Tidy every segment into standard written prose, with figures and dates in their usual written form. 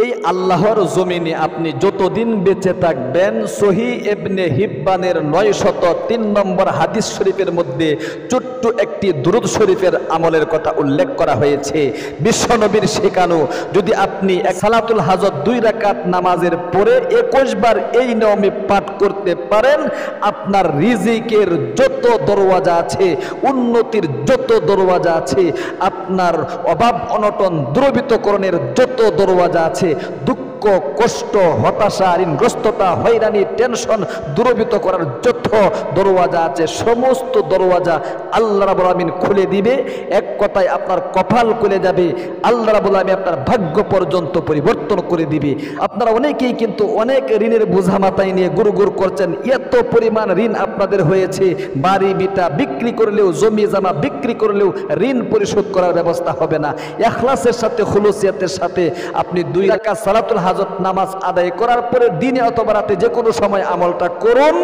এই আল্লাহর জমিনে আপনি যতদিন বেঁচে থাকবেন, সহিহ ইবনে হিব্বানের 903 নম্বর হাদিস শরীফের মধ্যে ছোট্ট একটি দুরূদ শরীফের আমলের কথা উল্লেখ করা হয়েছে। বিশ্বনবীর শেখানো, যদি আপনি সালাতুল হাজত 2 রাকাত নামাজের পরে 21 বার এই নিয়মে পাঠ করতে পারেন, আপনার রিজিকের যত দরওয়াজা আছে, উন্নতির যত দরওয়াজা আছে, আপনার অভাব অনটন দূরীভূতকরণের যত দরওয়াজা আছে, দুঃখ কষ্ট হতাশা ঋণগ্রস্ততা হয়রানি টেনশন দূরীভূত করার যত দরওয়াজা আছে, সমস্ত দরওয়াজা আল্লাহ রাব্বুল আলামিন খুলে দিবে। এক কথায় আপনার কপাল খুলে যাবে, আল্লাহ রাব্বুল আলামিন আপনার ভাগ্য পর্যন্ত পরিবর্তন করে দিবে। আপনারা অনেকেই কিন্তু অনেক ঋণের বোঝা মাথায় নিয়ে গুড়গুড় করছেন, এত পরিমাণ ঋণ আপনাদের হয়েছে, বাড়ি বিটা বিক্রি করলেও জমি জামা বিক্রি করলেও ঋণ পরিশোধ করার ব্যবস্থা হবে না। ইখলাসের সাথে খুলুসিয়াতের সাথে আপনি 2 রাকাত সালাতুল হাজত নামাজ আদায় করার পরে দিনে অথবা রাতে যে কোনো সময় আমলটা করুন,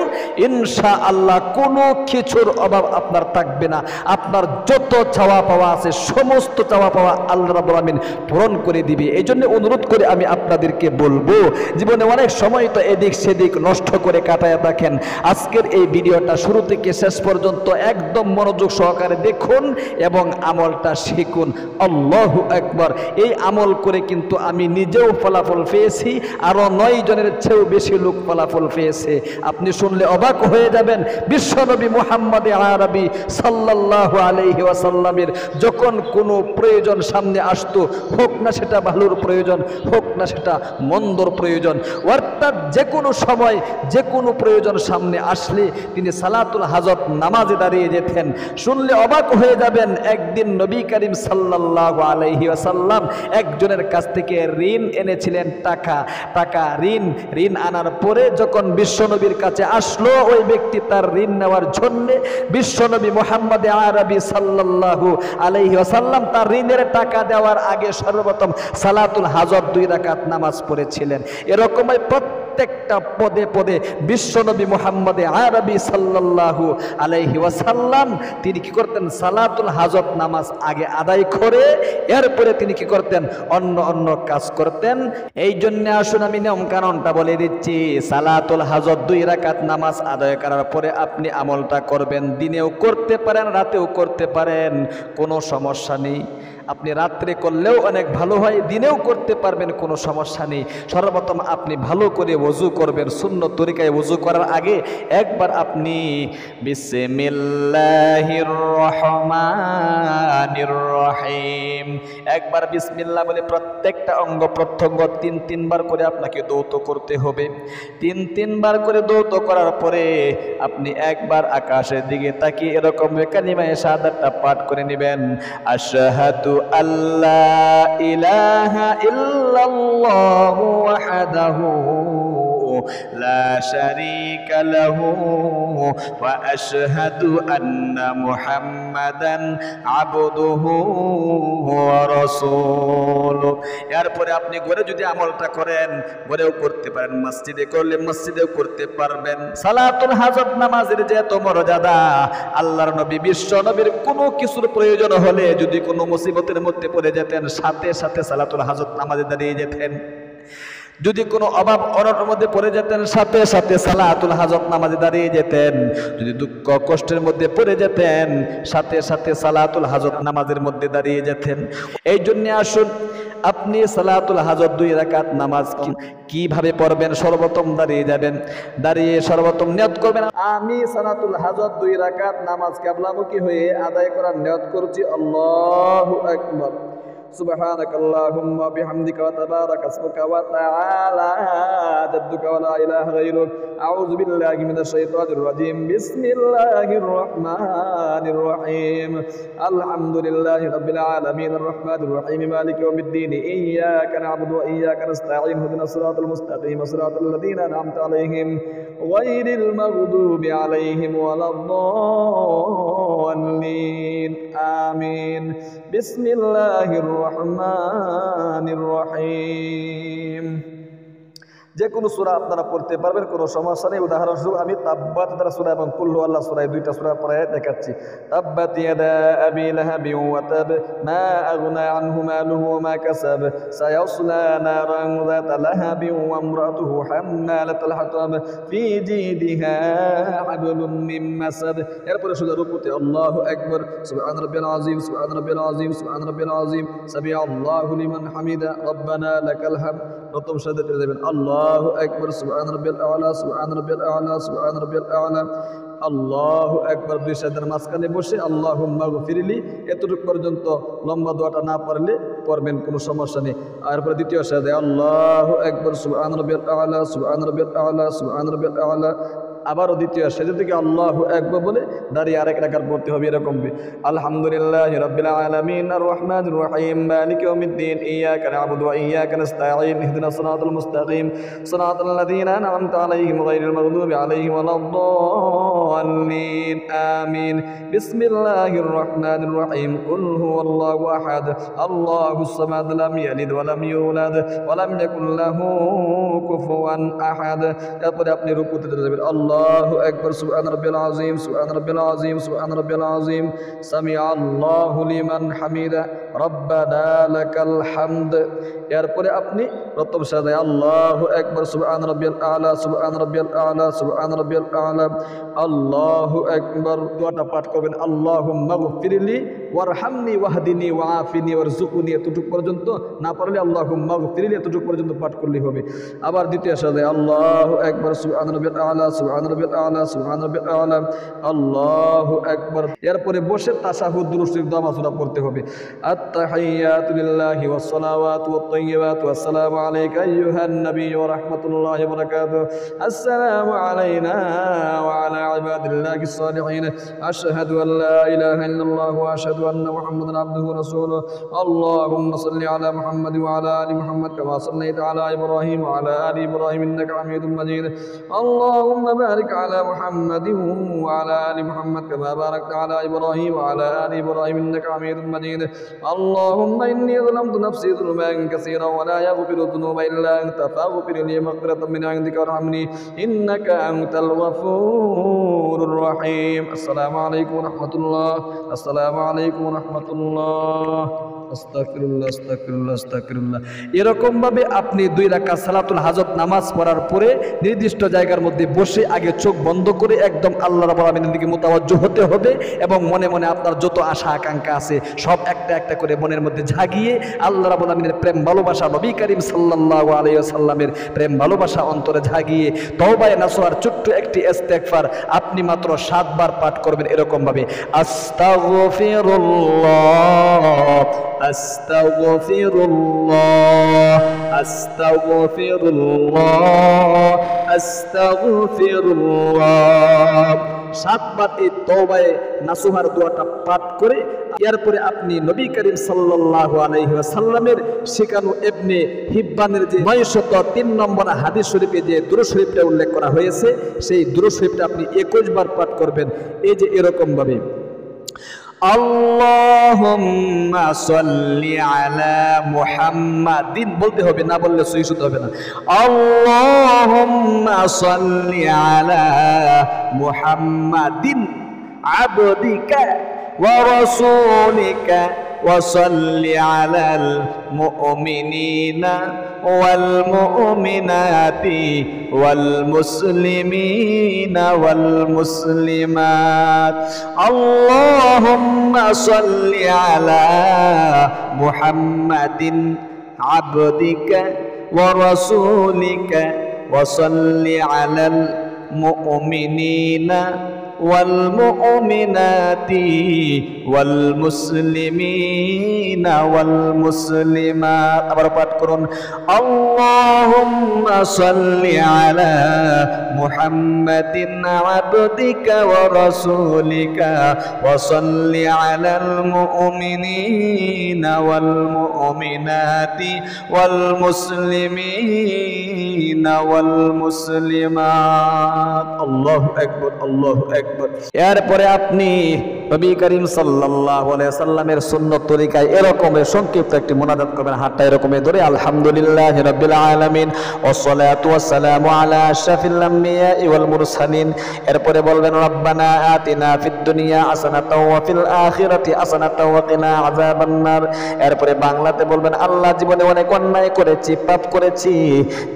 ইনশাআল্লাহ কোনো কিছুর অভাব আপনার থাকবে না। আপনার যত চাওয়া পাওয়া আছে সমস্ত চাওয়া পাওয়া আল্লাহ রাব্বুল আলামিন পূরণ করে দিবে। এই জন্য অনুরোধ করে আমি আপনাদেরকে বলবো, জীবনে অনেক সময় তো এদিক সেদিক নষ্ট করে কাটায় থাকেন। আজকের এই ভিডিওটা শুরু থেকে শেষ পর্যন্ত একদম মনোযোগ সহকারে দেখুন এবং আমলটা শিখুন। আল্লাহু আকবার। এই আমল করে কিন্তু আমি নিজেও ফলাফল পেয়েছি, আরো 9 জনের চেয়েও বেশি লোক ফলাফল পেয়েছে। আপনি শুনলে অবাক হয়ে যাবেন। বিশ্বনবী মুহাম্মদ আরবি সাল্লাল্লাহু আলাইহি ওয়াসাল্লামের যখন কোনো প্রয়োজন সামনে আসতো, হোক না সেটা ভালোর প্রয়োজন, হোক না সেটা মন্দর প্রয়োজন, অর্থাৎ যে কোনো সময় যে কোনো প্রয়োজন সামনে আসলে তিনি সালাতুল হাজত নামাজে দাঁড়িয়ে যেতেন। শুনলে অবাক হয়ে যাবেন। একদিন নবী করিম সাল্লাল্লাহু আলাইহি ওয়াসাল্লাম একজনের কাছ থেকে ঋণ এনেছিলেন, টাকা ঋণ আনার পরে যখন বিশ্বনবীর কাছে আসলো ওই ব্যক্তি তার ঋণ নেওয়ার জন্য, বিশ্বনবী মুহাম্মদ আরবি সাল্লাল্লাহু আলাইহি ওয়াসাল্লাম তার ঋণের টাকা দেওয়ার আগে সর্বপ্রথম সালাতুল হাজত 2 রাকাত নামাজ পড়েছিলেন। এরকমই প্রত্যেকটা পদে পদে বিশ্বনবী মুহাম্মদ আরবি সাল্লাল্লাহু আলাইহি ওয়াসাল্লাম তিনি কি করতেন, সালাতুল হাজত নামাজ আগে আদায় করে এরপরে তিনি কি করতেন, অন্য কাজ করতেন। এই জন্য আসুন আমি নিয়ম কানুনটা বলে দিচ্ছি। সালাতুল হাজত 2 রাকাত নামাজ আদায় করার পরে আপনি আমলটা করবেন। দিনেও করতে পারেন, রাতেও করতে পারেন, কোনো সমস্যা নেই। আপনি রাত্রে করলেও অনেক ভালো হয়, দিনেও করতে পারবেন, কোনো সমস্যা নেই। সর্বপ্রথম আপনি ভালো করে ওযু করবেন। সুন্নত তরিকায় ওযু করার আগে একবার আপনি বিসমিল্লাহির রহমানির রহিম একবার বিসমিল্লাহ বলে প্রত্যেকটা অঙ্গ প্রত্যঙ্গ 3 বার করে আপনাকে দৌত করতে হবে। 3 বার করে দৌত করার পরে আপনি একবার আকাশের দিকে তাকিয়ে এরকম কালিমায়ে শাহাদাতটা পাঠ করে নেবেন। আশহাদু আল্লা ইলাহা ইল্লাল্লাহু ওয়াহদাহু লা শারীকা লাহু ওয়া আশহাদু আন্না মুহাম্মাদান আবদুহু ওয়া রাসূলুহু। এরপরে আপনি ঘরে যদি আমলটা করেন, ঘরেও করতে পারেন, মসজিদে করলে মসজিদেও করতে পারবেন। সালাতুল হাজত নামাজের যে এত মর্যাদা, আল্লাহর নবী বিশ্ব নবীর কোনো কিছুর প্রয়োজন হলে যদি কোনো মুসিবতের মধ্যে পড়ে যেতেন, সাথে সাথে সালাতুল হাজত নামাজে দাঁড়িয়ে যেতেন। যদি কোনো অভাব অনটনের মধ্যে পড়ে যেতেন, সাথে সাথে সালাতুল হাজত নামাজে দাঁড়িয়ে যেতেন। যদি দুঃখ কষ্টের মধ্যে পড়ে যেতেন, সাথে সাথে সালাতুল হাজত নামাজের মধ্যে দাঁড়িয়ে যেতেন। এই জন্য আসুন আপনি সালাতুল হাজত 2 রাকাত নামাজ কিভাবে পড়বেন? সর্বপ্রথম দাঁড়িয়ে যাবেন, দাঁড়িয়ে সর্বপ্রথম নিয়ত করবেন, আমি সালাতুল হাজত 2 রাকাত নামাজ কিবলামুখী হয়ে আদায় করার নিয়ত করছি। আল্লাহু আকবার। سبحانك اللهم وبحمدك وتبارك اسمك وتعالى جدك ولا إله غيرك أعوذ بالله من الشيطان الرجيم بسم الله الرحمن الرحيم الحمد لله رب العالمين الرحمن الرحيم مالك يوم الدين إياك نعبد وإياك نستعين اهدنا الصراط المستقيم صراط الذين أنعمت عليهم غير المغضوب عليهم ولا الضالين آمين بسم الله الرحمن الرحيم যে কোনো সূরা আপনারা পড়তে পারবেন, কোনো সমস্যা নেই। উদাহরণস্বরূপ আমি তাব্বাত তারা সূরা এবং কুল হু আল্লাহ সূরা, এই দুইটা সূরা পড়ায় দেখাচ্ছি। তাব্বাত ইয়াদা আবি লাহাবি ওয়া তাব মা আগনা আনহু মালুহু ওয়া মা কাসাব সায়াসলা নারান যাতা লাহাবি ওয়া ইমরাতুহু হাম্মালাতাল হাতাব ফি জিদিহা হাবলুম মিন মাসাদ। এরপরে সোজা রুকুতে আল্লাহু আকবার, সুবহান রাব্বিয়াল আযীম, সুবহান রাব্বিয়াল আযীম, সুবহান রাব্বিয়াল আযীম, সামি আল্লাহু লিমান হামিদা, রব্বানা লাকাল হামদ। প্রথম সাজদাতে যাবেন আল্লাহু আকবার, সুবহান রাব্বিয়াল আ'লা, সুবহান রাব্বিয়াল আ'লা, সুবহান রাব্বিয়াল আ'লা, আল্লাহু আকবার। দুই সাজদার মাঝখানে বসে আল্লাহুম্মা গফিরলি, এতটুকু পর্যন্ত লম্বা দোয়াটা না পারলে পড়বেন, কোনো সমস্যা নেই। তারপরে দ্বিতীয় সাজদায় আল্লাহু আকবার, সুবহান রাব্বিয়াল আ'লা, সুবহান রাব্বিয়াল আ'লা, সুবহান রাব্বিয়াল আ'লা। আবারও দ্বিতীয় সেজদা থেকে আল্লাহু আকবার বলে দাঁড়িয়ে আরেক রাকাত পড়তে হবে। এরকম আলহামদুলিল্লাহি রাব্বিল আলামিন আর রহমানির রহিম মালিকি ইয়াউমিদ্দিন ইয়াকা না'বুদু ওয়া ইয়াকা নাস্তাঈন ইহদিনাস সিরাতাল মুস্তাকিম সিরাতাল লাযীনা আন'আমতা আলাইহিম গায়রিল মাগদুবি আলাইহিম ওয়ালাদ-দাল্লিন আমিন। বিসমিল্লাহির রহমানির রহিম কুল হুয়াল্লাহু আহাদ আল্লাহুস সামাদ লাম ইয়ালিদ ওয়া লাম ইউলাদ ওয়া লাম ইয়াকুল লাহু কুফুয়ান আহাদ। তারপরে আপনি রুকুতে যাবেন আল্লাহু আকবার, সুবহান রাব্বিয়াল আযীম, সুবহান রাব্বিয়াল আযীম, সুবহান রাব্বিয়াল আযীম, সামি আল্লাহু লিমান হামিদা, রব্বানা লাকাল হামদ। এরপরে আপনি প্রথম সাজদায় আল্লাহু আকবার, সুবহান রাব্বিয়াল আ'লা, সুবহান রাব্বিয়াল আ'লা, সুবহান রাব্বিয়াল আ'লা, আল্লাহু আকবার। দোয়াটা পাঠ করবেন আল্লাহুম্মা গফিরলি ওয়ারহামনি ওয়াহদিনি ওয়াআফিনি ওয়ারযুকনি, এতটুকু পর্যন্ত না পারলে আল্লাহুম্মা গফিরলি এতটুকু পর্যন্ত পাঠ করলেই হবে। আবার দ্বিতীয় সাজদায় আল্লাহু আকবার, সুবহান রাব্বিয়াল আ'লা, সুবহান রাব্বিয়াল আ'লা, সুবহান রাব্বিয়াল আ'লা, আল্লাহু আকবার। এরপরে বসে তাশাহুদ দুরূদ শরীফ দোয়া সূরা পড়তে হবে। আত-তাহিয়াতু লিল্লাহি ওয়াস সালাওয়াতু ওয়াত তাইয়্যিবাতু আসসালামু আলাইকা আইয়ুহান নাবিয়্যু ওয়া রাহমাতুল্লাহি ওয়া বারাকাতুহু আসসালামু আলাইনা ওয়া আলা ইবাদিল্লাহিস সালিহিন আশহাদু আল লা ইলাহা ইল্লাল্লাহু ওয়া আশহাদু আন্না মুহাম্মাদান আবদুহু ওয়া রাসূলুহু আল্লাহুম্মা সাল্লি আলা মুহাম্মাদ ওয়া আলা আলি মুহাম্মাদ কামা সাল্লাইতা আলা ইব্রাহিম ওয়া আলা আলি ইব্রাহিম ইন্নাকা হামিদুম মাজিদ আল্লাহুম্মা বারিক আলা মুহাম্মাদিন ওয়া আলা আলি মুহাম্মাদ কামা বারাকতা আলা ইব্রাহিম ওয়া আলা আলি ইব্রাহিম ইন্নাকা হামিদুম মাজিদ আল্লাহুম্মা ইন্নী যালামতু নাফসি যুলমান কাসীরান ওয়া লা ইয়াগফিরু যুনুবা ইল্লা আনতা ফাগফির লি মাগফিরাতাম মিন ইনদিকা ওয়ারহামনি ইন্নাকা আনতাল গফুরুর রহিম। আসসালামু আলাইকুম ওয়া রাহমাতুল্লাহ, আসসালামু আলাইকুম ওয়া রাহমাতুল্লাহ, আস্তাগফিরুল্লাহ, আস্তাগফিরুল্লাহ, আস্তাগফিরুল্লাহ। এরকম ভাবে আপনি 2 রাকাত সালাতুল হাজত নামাজ পড়ার পরে নির্দিষ্ট জায়গার মধ্যে বসে আগে চোখ বন্ধ করে একদম আল্লাহ রাব্বুল আলামিনের দিকে মুতাওয়াজ্জহ হতে হবে এবং মনে মনে আপনার যত আশা আকাঙ্ক্ষা আছে সব একটা একটা করে মনের মধ্যে জাগিয়ে আল্লাহ রাব্বুল আলামিনের প্রেম ভালোবাসা, নবী করিম সাল্লাল্লাহু আলাইহি ওয়াসাল্লামের প্রেম ভালোবাসা অন্তরে জাগিয়ে তওবায়ে নাসুহার ছোট্ট একটি ইস্তেগফার আপনি মাত্র 7 বার পাঠ করবেন। এরকম ভাবে আস্তাগফিরুল্লাহ, আস্তাগফিরুল্লাহ, আস্তাগফিরুল্লাহ, আস্তাগফিরুল্লাহ 7 বার এই তওবায়ে নাসুহার দোয়াটা পাঠ করে এরপরে আপনি নবী করিম সাল্লাল্লাহু আলাইহি ওয়াসাল্লামের শেখানো ইবনে হিব্বানের যে 903 নম্বর হাদিস শরীফে যে দুরূদ শরীফটা উল্লেখ করা হয়েছে সেই দুরূদ শরীফটা আপনি 21 বার পাঠ করবেন। এই যে এরকম ভাবে আল্লাহুম্মা সাল্লি আলা মুহাম্মাদিন বলতে হবে, না বললে সহি শুদ্ধ হবে না। আল্লাহুম্মা সাল্লি আলা মুহাম্মাদিন আবদিকা ওয়া রাসূলিকা ওয়া সাল্লি আলাল মুমিনিনা ওয়াল মুমিনাতি ওয়াল মুসলিমিনা ওয়াল মুসলিমাত আল্লাহুম্মা সাল্লি আলা মুহাম্মাদিন আবদিকা ওয়া রাসূলিকা ওয়া সাল্লি আলাল মুমিনিনা ওয়াল মুমিনাতি ওয়াল মুসলিমিনা ওয়াল মুসলিমাত। আবার পাঠ করুন আল্লাহুম্মা সাল্লি আলা মুহাম্মাদিন আবদিকা ওয়া রাসূলিকা ওয়া সাল্লি আলাল মুমিনিনা ওয়াল মুমিনাতি ওয়াল মুসলিমিনা ওয়াল মুসলিমাত। আল্লাহু আকবার, আল্লাহু আকবার। আকবার। এরপরে আপনি নবী করিম সাল্লাল্লাহু আলাইহি সাল্লামের সুন্নত তরিকায় এরকমের সংক্ষিপ্ত একটি মুনাজাত করবেন, হাতটা এরকম ধরে আলহামদুলিল্লাহি রাব্বিল আলামিন ওয়াসসালাতু ওয়াসসালামু আলা আশরাফিল আম্বিয়া ওয়াল মুরসালিন। এরপরে বলবেন রব্বানা আতিনা ফিদ দুনিয়া হাসানাতাও ওয়া ফিল আখিরাতি হাসানাতাও ওয়া কিনা আযাবান নার। এরপরে বাংলাতে বলবেন আল্লাহ জীবনে অনেক অন্যায় করেছি, পাপ করেছি,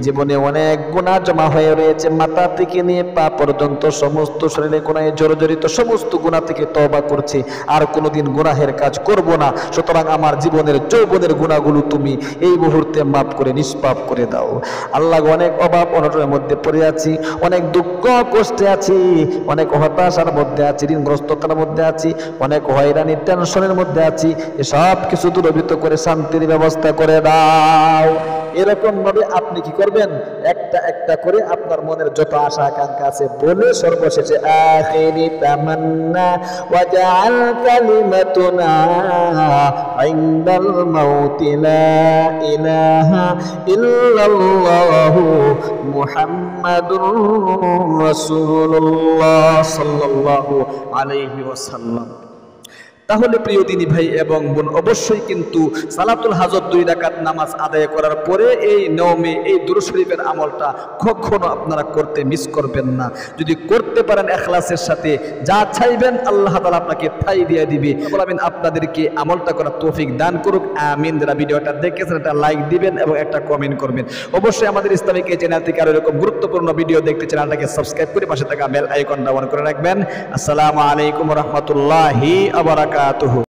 জীবনে অনেক গুনাহ জমা হয়ে রয়েছে, মাথা থেকে নিয়ে পা পর্যন্ত সমস্ত শরীরে গুনাহে জর্জরিত, সমস্ত গুনাহ থেকে তওবা করছি, আর কোনোদিন গুনাহের কাজ করব না। সুতরাং আমার জীবনের যৌবনের গুনাহগুলো তুমি এই মুহূর্তে মাফ করে নিষ্পাপ করে দাও। আল্লাহ, অনেক অভাব অনটনের মধ্যে পড়ে আছি, অনেক দুঃখ কষ্টে আছি, অনেক হতাশার মধ্যে আছি, ঋণগ্রস্ততার মধ্যে আছি, অনেক হয়রানি টেনশনের মধ্যে আছি, এসব কিছু দূরীভূত করে শান্তির ব্যবস্থা করে দাও। এরকম ভাবে আপনি কি করবেন, একটা একটা করে আপনার মনের যত আশা আকাঙ্ক্ষা আছে বলে সর্বশেষে আখিরি তামান্না ওয়াজআল কালিমাতুনা ইনদাল মাউতি লা ইলাহা ইল্লাল্লাহু মুহাম্মাদুর রাসূলুল্লাহ সাল্লাল্লাহু আলাইহি ওয়াসাল্লাম। তাহলে প্রিয় দিনী ভাই এবং বোন, অবশ্যই কিন্তু সালাতুল হাজত 2 রাকাত নামাজ আদায় করার পরে এই নিয়মে এই দুরূদ শরীফের আমলটা কখনো আপনারা করতে মিস করবেন না। যদি করতে পারেন ইখলাসের সাথে, যা চাইবেন আল্লাহ তাআলা আপনাকে তাই দিয়ে দিবে। আমিন। আপনাদেরকে আমলটা করার তৌফিক দান করুক, আমিন। যারা ভিডিওটা দেখেছেন একটা লাইক দিবেন এবং একটা কমেন্ট করবেন। অবশ্যই আমাদের ইসলামিক এই চ্যানেল থেকে আরো এরকম গুরুত্বপূর্ণ ভিডিও দেখতে চ্যানেলটাকে সাবস্ক্রাইব করে পাশে থাকা বেল আইকনটা অন করে রাখবেন। আসসালামু আলাইকুম ওয়া রাহমাতুল্লাহি ওয়া বারাকাতুহু।